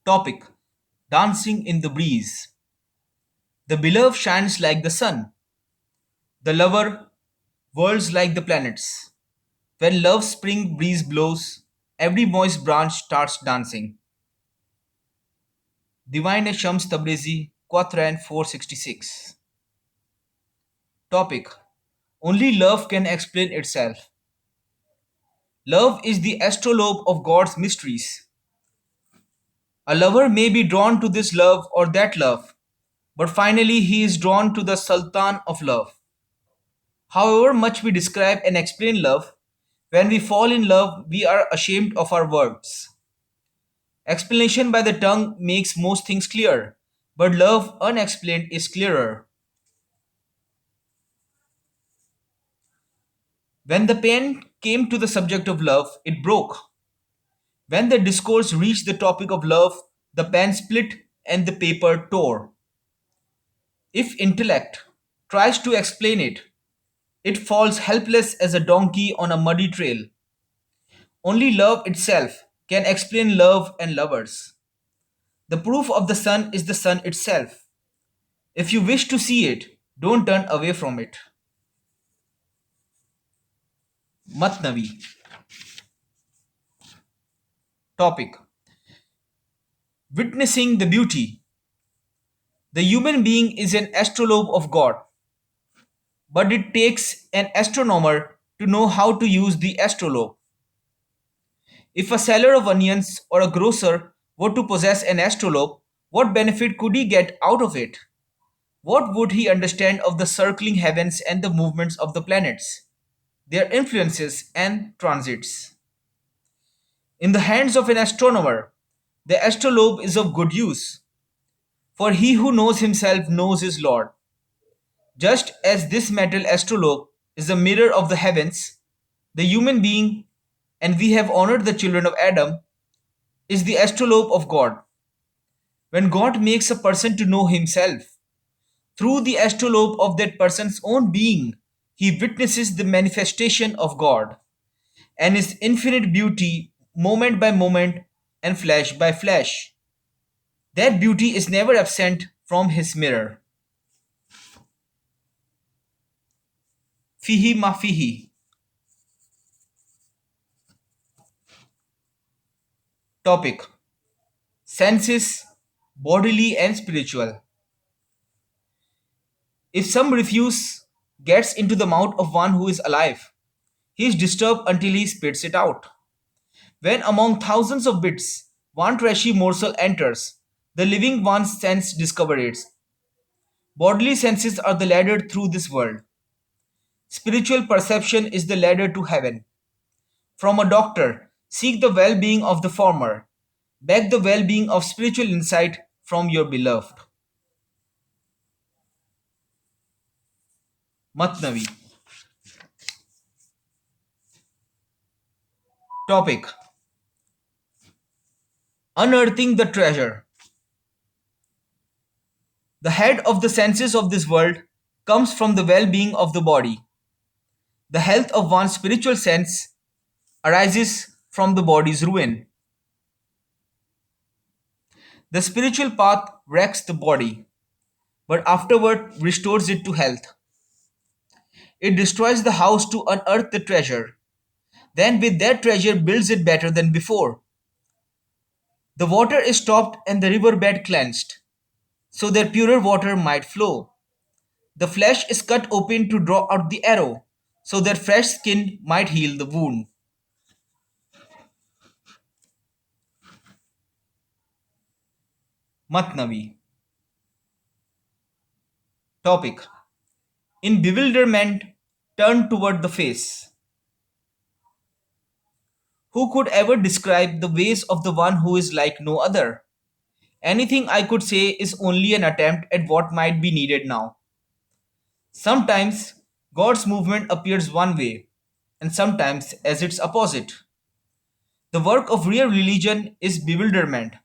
Topic: Dancing in the breeze. The beloved shines like the sun. The lover whirls like the planets. When love's spring breeze blows, every moist branch starts dancing. Divine Shams Tabrizi, Quatrain 466. Topic: Only love can explain itself. Love is the astrolabe of God's mysteries. A lover may be drawn to this love or that love, but finally he is drawn to the Sultan of love. However much we describe and explain love, when we fall in love, we are ashamed of our words. Explanation by the tongue makes most things clear, but love unexplained is clearer. When the pen came to the subject of love, it broke. When the discourse reached the topic of love, the pen split and the paper tore. If intellect tries to explain it, it falls helpless as a donkey on a muddy trail. Only love itself can explain love and lovers. The proof of the sun is the sun itself. If you wish to see it, don't turn away from it. Matnavi. Topic: Witnessing the beauty. The human being is an astrolabe of God, but it takes an astronomer to know how to use the astrolabe. If a seller of onions or a grocer were to possess an astrolabe, what benefit could he get out of it? What would he understand of the circling heavens and the movements of the planets, their influences and transits? In the hands of an astronomer, the astrolabe is of good use, for he who knows himself knows his Lord. Just as this metal astrolabe is a mirror of the heavens, the human being, and we have honored the children of Adam, is the astrolabe of God. When God makes a person to know himself, through the astrolabe of that person's own being, he witnesses the manifestation of God and his infinite beauty moment by moment and flash by flash. That beauty is never absent from his mirror. Fihi ma fihi. Topic: Senses, bodily and spiritual. If some refuse gets into the mouth of one who is alive, he is disturbed until he spits it out. When among thousands of bits, one trashy morsel enters, the living one's sense discovers it. Bodily senses are the ladder through this world. Spiritual perception is the ladder to heaven. From a doctor, seek the well-being of the former. Beg the well-being of spiritual insight from your beloved. Matnavi. Topic: Unearthing the treasure. The head of the senses of this world comes from the well-being of the body. The health of one's spiritual sense arises from the body's ruin. The spiritual path wrecks the body, but afterward restores it to health. It destroys the house to unearth the treasure, then with that treasure builds it better than before. The water is stopped and the riverbed cleansed, so that purer water might flow. The flesh is cut open to draw out the arrow, so that fresh skin might heal the wound. Matnavi. Topic: In bewilderment, turn toward the face. Who could ever describe the ways of the one who is like no other? Anything I could say is only an attempt at what might be needed now. Sometimes God's movement appears one way, and sometimes as its opposite. The work of real religion is bewilderment,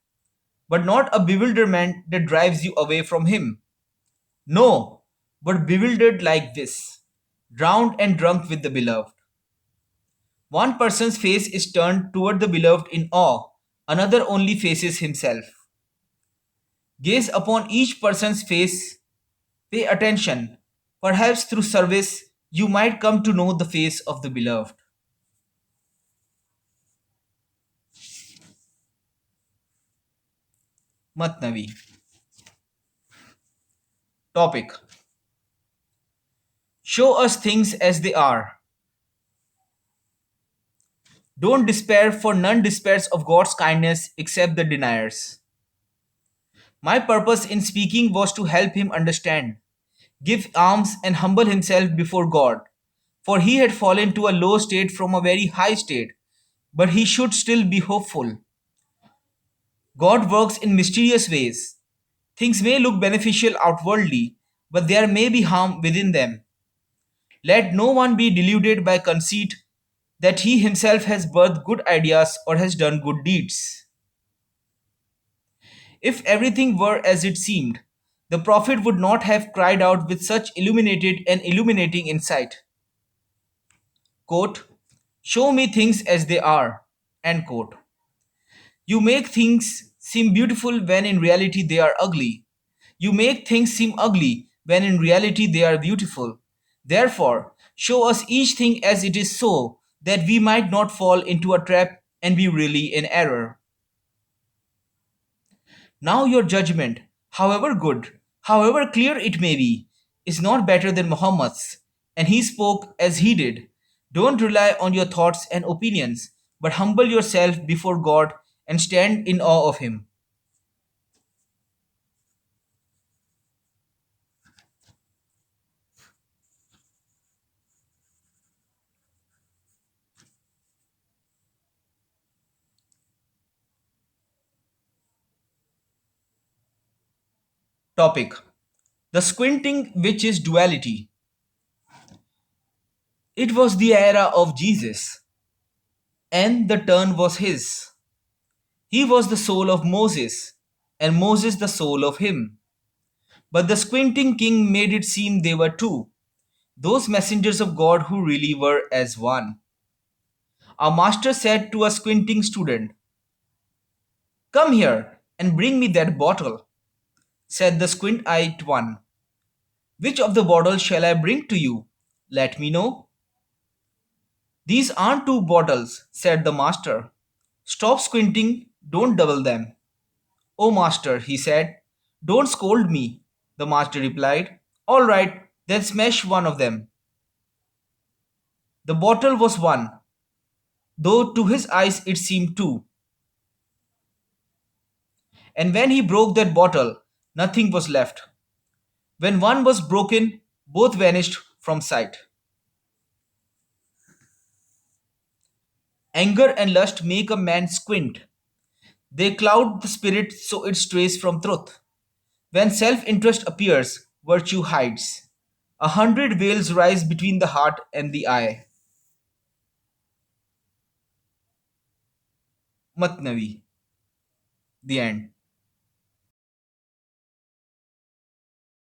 but not a bewilderment that drives you away from Him. No, but bewildered like this, drowned and drunk with the beloved. One person's face is turned toward the beloved in awe, another only faces himself. Gaze upon each person's face, pay attention. Perhaps through service, you might come to know the face of the beloved. Matnavi. Topic: Show us things as they are. Don't despair, for none despairs of God's kindness except the deniers. My purpose in speaking was to help him understand, give alms, and humble himself before God. For he had fallen to a low state from a very high state, but he should still be hopeful. God works in mysterious ways. Things may look beneficial outwardly, but there may be harm within them. Let no one be deluded by conceit that he himself has birthed good ideas or has done good deeds. If everything were as it seemed, the prophet would not have cried out with such illuminated and illuminating insight. Quote, Show me things as they are. End quote. You make things seem beautiful when in reality they are ugly. You make things seem ugly when in reality they are beautiful. Therefore, show us each thing as it is so that we might not fall into a trap and be really in error. Now your judgment, however good, however clear it may be, is not better than Muhammad's, and he spoke as he did. Don't rely on your thoughts and opinions, but humble yourself before God and stand in awe of him. Topic: The squinting, which is duality. It was the era of Jesus, and the turn was his. He was the soul of Moses, and Moses the soul of him. But the squinting king made it seem they were two, those messengers of God who really were as one. Our master said to a squinting student, Come here and bring me that bottle. Said the squint eyed one, Which of the bottles shall I bring to you? Let me know. These aren't two bottles, said the master. Stop squinting, don't double them. Oh, master, he said. Don't scold me, the master replied. All right, then smash one of them. The bottle was one, though to his eyes it seemed two. And when he broke that bottle, nothing was left. When one was broken, both vanished from sight. Anger and lust make a man squint. They cloud the spirit so it strays from truth. When self interest appears, virtue hides. 100 veils rise between the heart and the eye. Matnavi. The end.